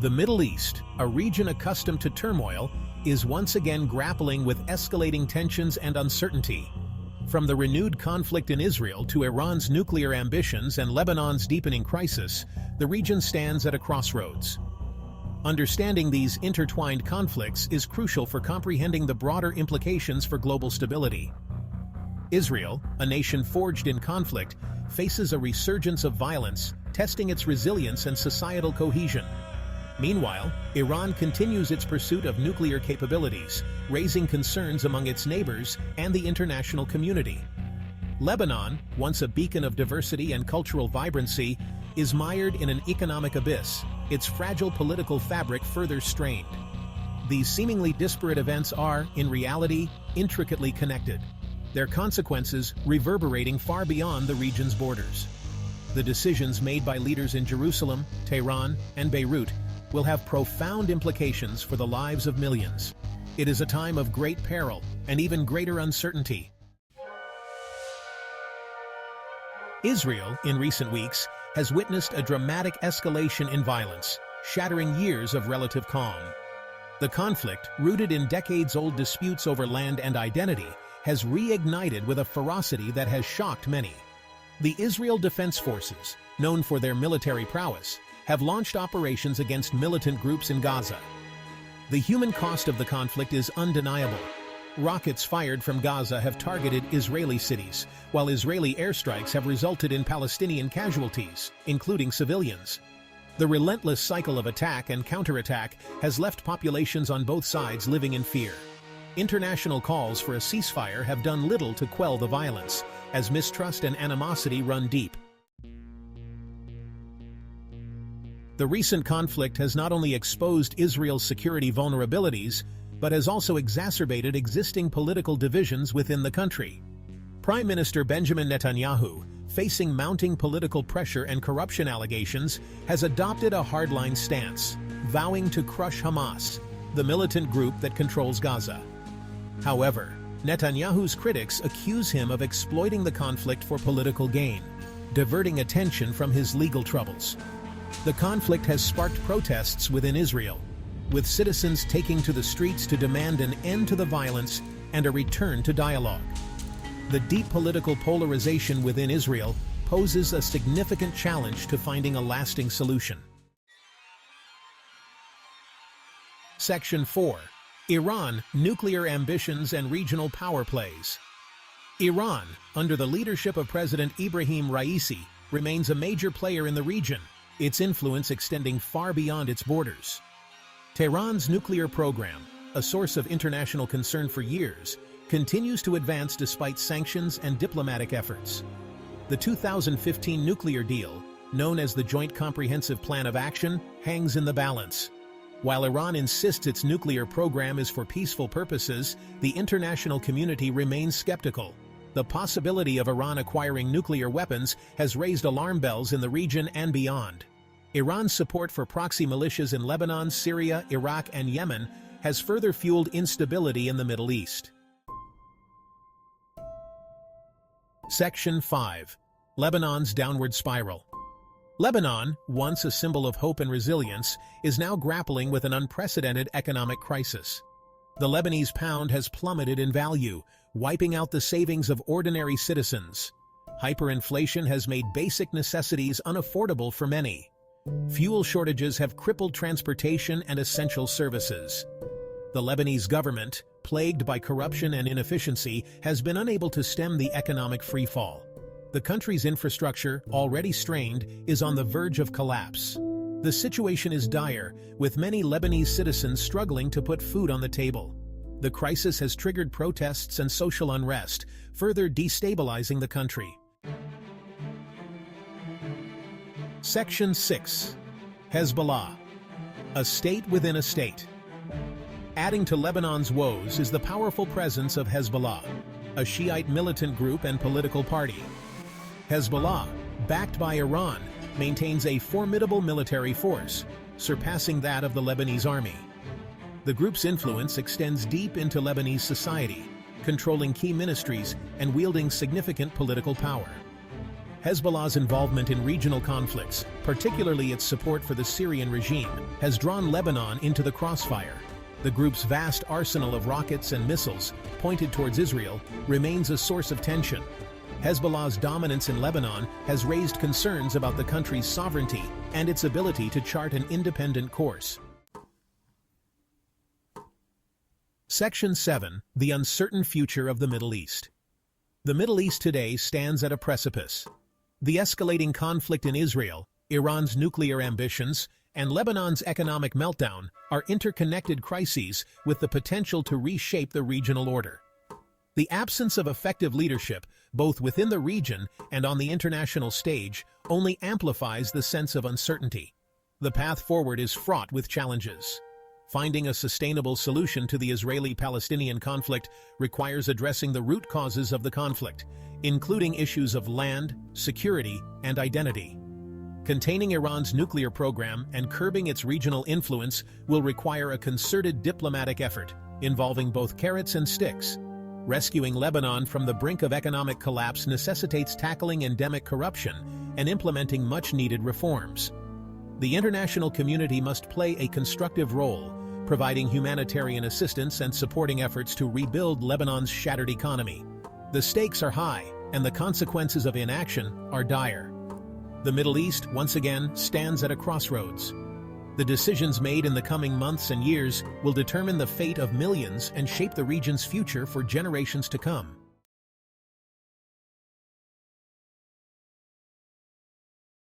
The Middle East, a region accustomed to turmoil, is once again grappling with escalating tensions and uncertainty. From the renewed conflict in Israel to Iran's nuclear ambitions and Lebanon's deepening crisis, the region stands at a crossroads. Understanding these intertwined conflicts is crucial for comprehending the broader implications for global stability. Israel, a nation forged in conflict, faces a resurgence of violence, testing its resilience and societal cohesion. Meanwhile, Iran continues its pursuit of nuclear capabilities, raising concerns among its neighbors and the international community. Lebanon, once a beacon of diversity and cultural vibrancy, is mired in an economic abyss, its fragile political fabric further strained. These seemingly disparate events are, in reality, intricately connected, their consequences reverberating far beyond the region's borders. The decisions made by leaders in Jerusalem, Tehran, and Beirut will have profound implications for the lives of millions. It is a time of great peril and even greater uncertainty. Israel, in recent weeks, has witnessed a dramatic escalation in violence, shattering years of relative calm. The conflict, rooted in decades-old disputes over land and identity, has reignited with a ferocity that has shocked many. The Israel Defense Forces, known for their military prowess, have launched operations against militant groups in Gaza. The human cost of the conflict is undeniable. Rockets fired from Gaza have targeted Israeli cities, while Israeli airstrikes have resulted in Palestinian casualties, including civilians. The relentless cycle of attack and counterattack has left populations on both sides living in fear. International calls for a ceasefire have done little to quell the violence, as mistrust and animosity run deep. The recent conflict has not only exposed Israel's security vulnerabilities, but has also exacerbated existing political divisions within the country. Prime Minister Benjamin Netanyahu, facing mounting political pressure and corruption allegations, has adopted a hardline stance, vowing to crush Hamas, the militant group that controls Gaza. However, Netanyahu's critics accuse him of exploiting the conflict for political gain, diverting attention from his legal troubles. The conflict has sparked protests within Israel, with citizens taking to the streets to demand an end to the violence and a return to dialogue. The deep political polarization within Israel poses a significant challenge to finding a lasting solution. Section 4. Iran, nuclear ambitions and regional power plays. Iran, under the leadership of President Ibrahim Raisi, remains a major player in the region, its influence extending far beyond its borders. Tehran's nuclear program, a source of international concern for years, continues to advance despite sanctions and diplomatic efforts. The 2015 nuclear deal, known as the Joint Comprehensive Plan of Action, hangs in the balance. While Iran insists its nuclear program is for peaceful purposes, the international community remains skeptical. The possibility of Iran acquiring nuclear weapons has raised alarm bells in the region and beyond. Iran's support for proxy militias in Lebanon, Syria, Iraq, and Yemen has further fueled instability in the Middle East. Section 5. Lebanon's downward spiral. Lebanon, once a symbol of hope and resilience, is now grappling with an unprecedented economic crisis. The Lebanese pound has plummeted in value, wiping out the savings of ordinary citizens. Hyperinflation has made basic necessities unaffordable for many. Fuel shortages have crippled transportation and essential services. The Lebanese government, plagued by corruption and inefficiency, has been unable to stem the economic freefall. The country's infrastructure, already strained, is on the verge of collapse. The situation is dire, with many Lebanese citizens struggling to put food on the table. The crisis has triggered protests and social unrest, further destabilizing the country. Section 6. Hezbollah. A state within a state. Adding to Lebanon's woes is the powerful presence of Hezbollah, a Shiite militant group and political party. Hezbollah, backed by Iran, maintains a formidable military force, surpassing that of the Lebanese army. The group's influence extends deep into Lebanese society, controlling key ministries and wielding significant political power. Hezbollah's involvement in regional conflicts, particularly its support for the Syrian regime, has drawn Lebanon into the crossfire. The group's vast arsenal of rockets and missiles, pointed towards Israel, remains a source of tension. Hezbollah's dominance in Lebanon has raised concerns about the country's sovereignty and its ability to chart an independent course. Section 7. The uncertain future of the Middle East. The Middle East today stands at a precipice. The escalating conflict in Israel, Iran's nuclear ambitions, and Lebanon's economic meltdown are interconnected crises with the potential to reshape the regional order. The absence of effective leadership, both within the region and on the international stage, only amplifies the sense of uncertainty. The path forward is fraught with challenges. Finding a sustainable solution to the Israeli-Palestinian conflict requires addressing the root causes of the conflict, including issues of land, security, and identity. Containing Iran's nuclear program and curbing its regional influence will require a concerted diplomatic effort, involving both carrots and sticks. Rescuing Lebanon from the brink of economic collapse necessitates tackling endemic corruption and implementing much-needed reforms. The international community must play a constructive role, providing humanitarian assistance and supporting efforts to rebuild Lebanon's shattered economy. The stakes are high, and the consequences of inaction are dire. The Middle East, once again, stands at a crossroads. The decisions made in the coming months and years will determine the fate of millions and shape the region's future for generations to come.